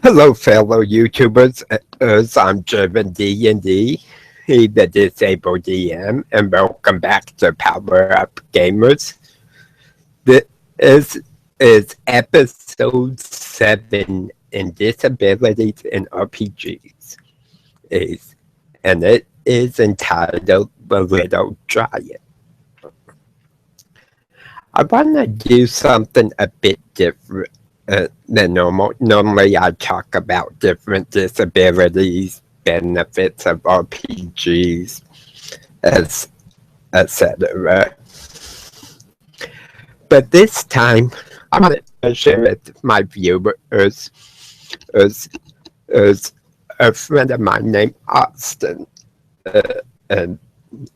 Hello, fellow YouTubers. I'm Driven D&D, the Disabled DM, and welcome back to Power Up Gamers. This is episode 7 in Disabilities in RPGs, and it is entitled The Little Giant. I want to do something a bit different than normal. Normally, I talk about different disabilities, benefits of RPGs, etc. But this time, I want to share with my viewers as, as a friend of mine named Austin, uh, and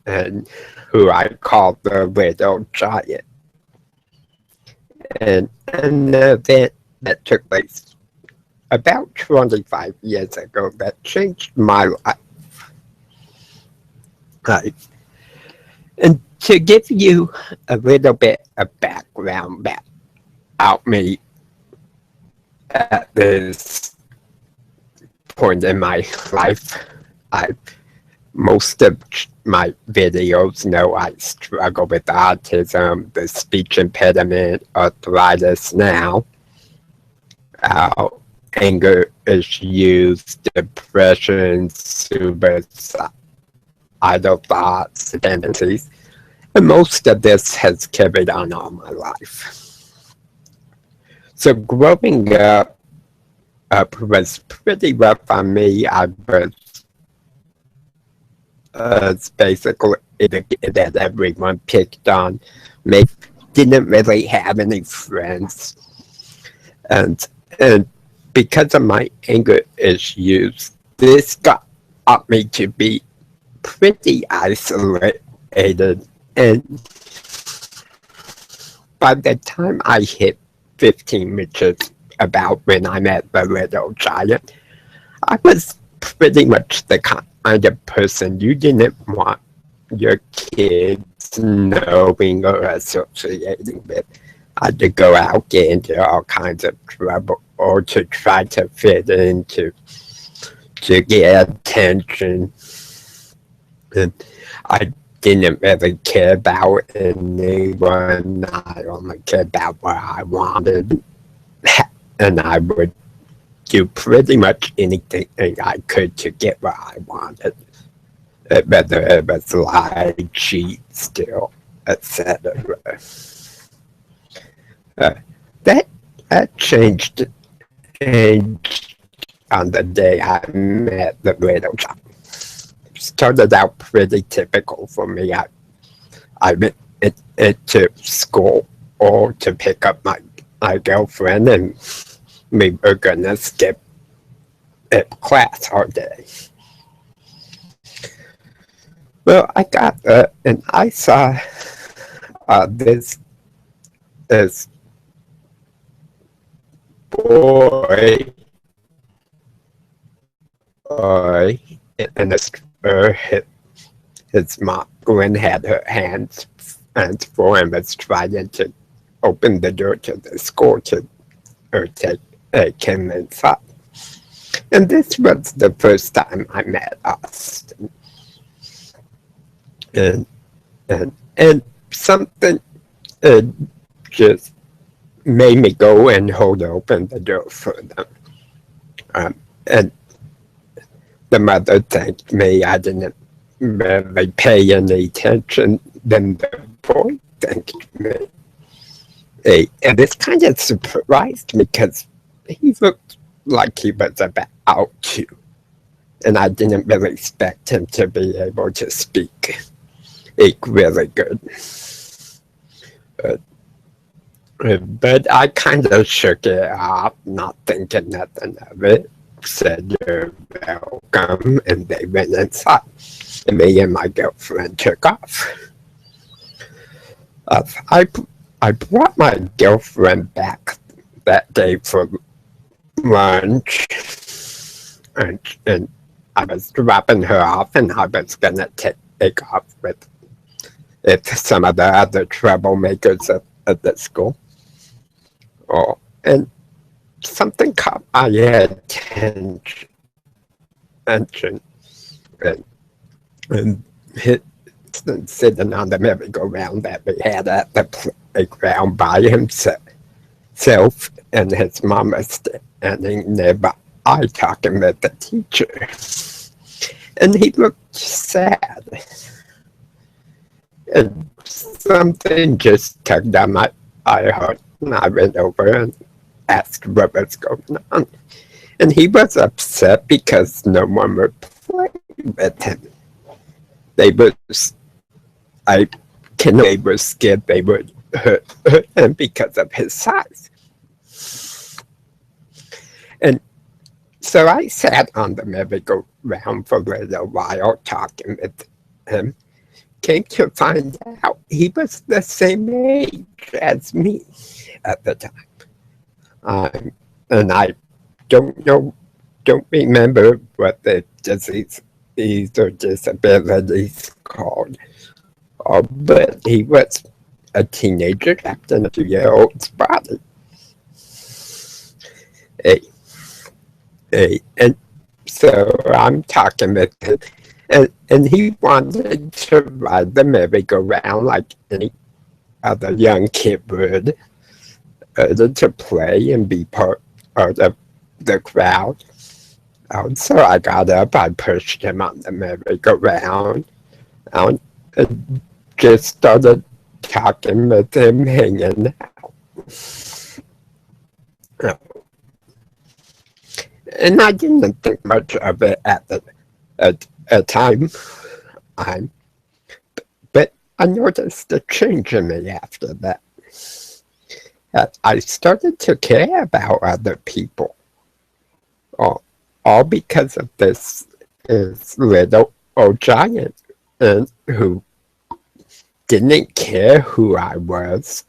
and who I call the Little Giant, and an event that took place about 25 years ago that changed my life. And to give you a little bit of background about me at this point in my life, most of my videos know I struggle with autism, the speech impediment, arthritis now, anger issues, depression, suicidal thoughts, tendencies. And most of this has carried on all my life. So growing up was pretty rough on me. I was basically the kid that everyone picked on. Didn't really have any friends. And because of my anger issues, this got me to be pretty isolated. And by the time I hit 15, which is about when I met the Little Giant, I was pretty much the kind of person you didn't want your kids knowing or associating with. I had to go out, get into all kinds of trouble, or to try to fit in to get attention. And I didn't really care about anyone. I only cared about what I wanted. And I would do pretty much anything I could to get what I wanted. Whether it was lie, cheat, steal, etc. That changed on the day I met the Little Giant. It started out pretty typical for me. I went to school or to pick up my girlfriend, and we were gonna skip class all day. Well, I got and I saw this boy in his mom Gwen had her hands full and was trying to open the door to the school to take him inside. And this was the first time I met Austin. And something just made me go and hold open the door for them. And the mother thanked me. I didn't really pay any attention. Then the boy thanked me. And this kind of surprised me because he looked like he was about to. And I didn't really expect him to be able to speak really good. But I kind of shook it off, not thinking nothing of it. Said, "You're welcome," and they went inside. And me and my girlfriend took off. I brought my girlfriend back that day for lunch, and I was dropping her off, and I was gonna take off with some of the other troublemakers at the school. Oh, and something caught my attention, and, and hit, sitting on the merry-go-round that we had at the playground by himself, and his mama standing nearby talking with the teacher. And he looked sad. And something just tugged on my heart, and I went over and asked what was going on. And he was upset because no one would play with him. They were scared they would hurt him because of his size. And so I sat on the merry-go-round for a little while talking with him. Came to find out he was the same age as me at the time. And I don't remember what the disease or disabilities called. But he was a teenager trapped in a 2-year-old's body. And so I'm talking with him, and he wanted to ride the merry-go-round like any other young kid would, to play and be part of the crowd. So I got up, I pushed him on the merry-go-round, and just started talking with him, hanging out. And I didn't think much of it at the time, but I noticed a change in me after that. I started to care about other people, all because of this little old giant who didn't care who I was,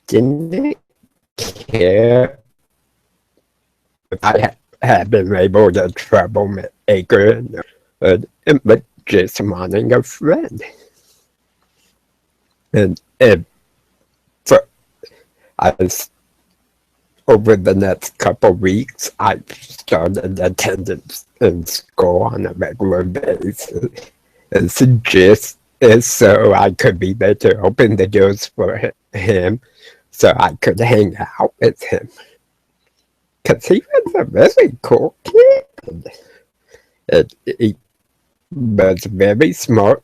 didn't care if I had been labeled a troublemaker, but just wanting a friend. And over the next couple weeks, I started attendance in school on a regular basis. It's just so I could be there to open the doors for him, so I could hang out with him. Because he was a really cool kid. He was very smart.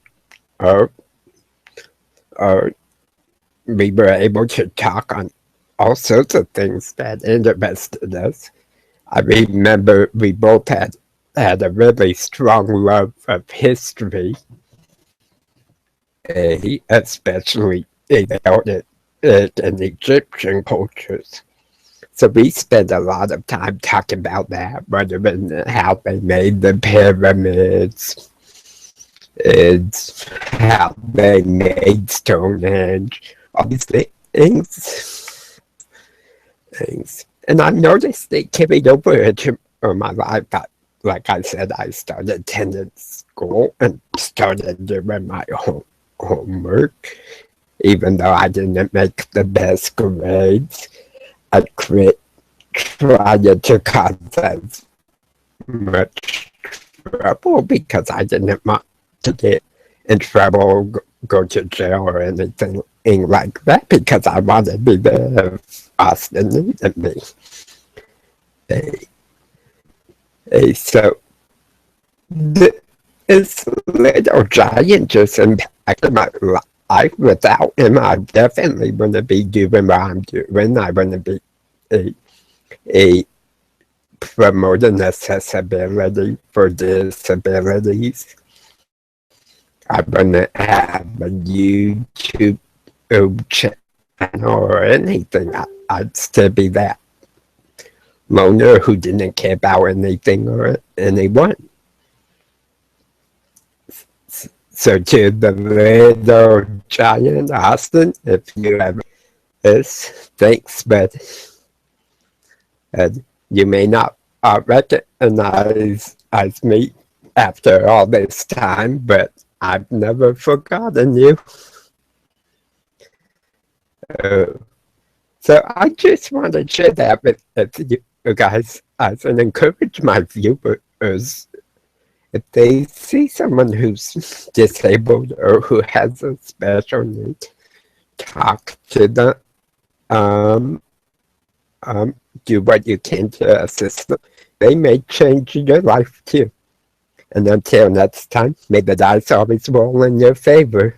We were able to talk on all sorts of things that interested us. I remember we both had a really strong love of history, especially about it in Egyptian cultures. So we spent a lot of time talking about that, whether it's how they made the pyramids, it's how they made Stonehenge, all these things. And I noticed they carried over into my life. Like I said, I started attending school and started doing my homework. Even though I didn't make the best grades, I tried to cause as much trouble because I didn't want to get in trouble, go to jail or anything like that, because I wanted to be there if Austin needed me. So this little giant just impacted my life. Without him, I definitely wouldn't be doing what I'm doing. I wouldn't be a promoting accessibility for disabilities. I wouldn't have a YouTube channel or anything. I'd still be that loner who didn't care about anything or anyone. So to the little giant Austin, if you ever this, thanks, but you may not recognize me after all this time, but I've never forgotten you. So I just want to share that with guys, as an encourage my viewers, if they see someone who's disabled or who has a special need, talk to them. Um, do what you can to assist them. They may change your life too. And until next time, may the dice always roll in your favor.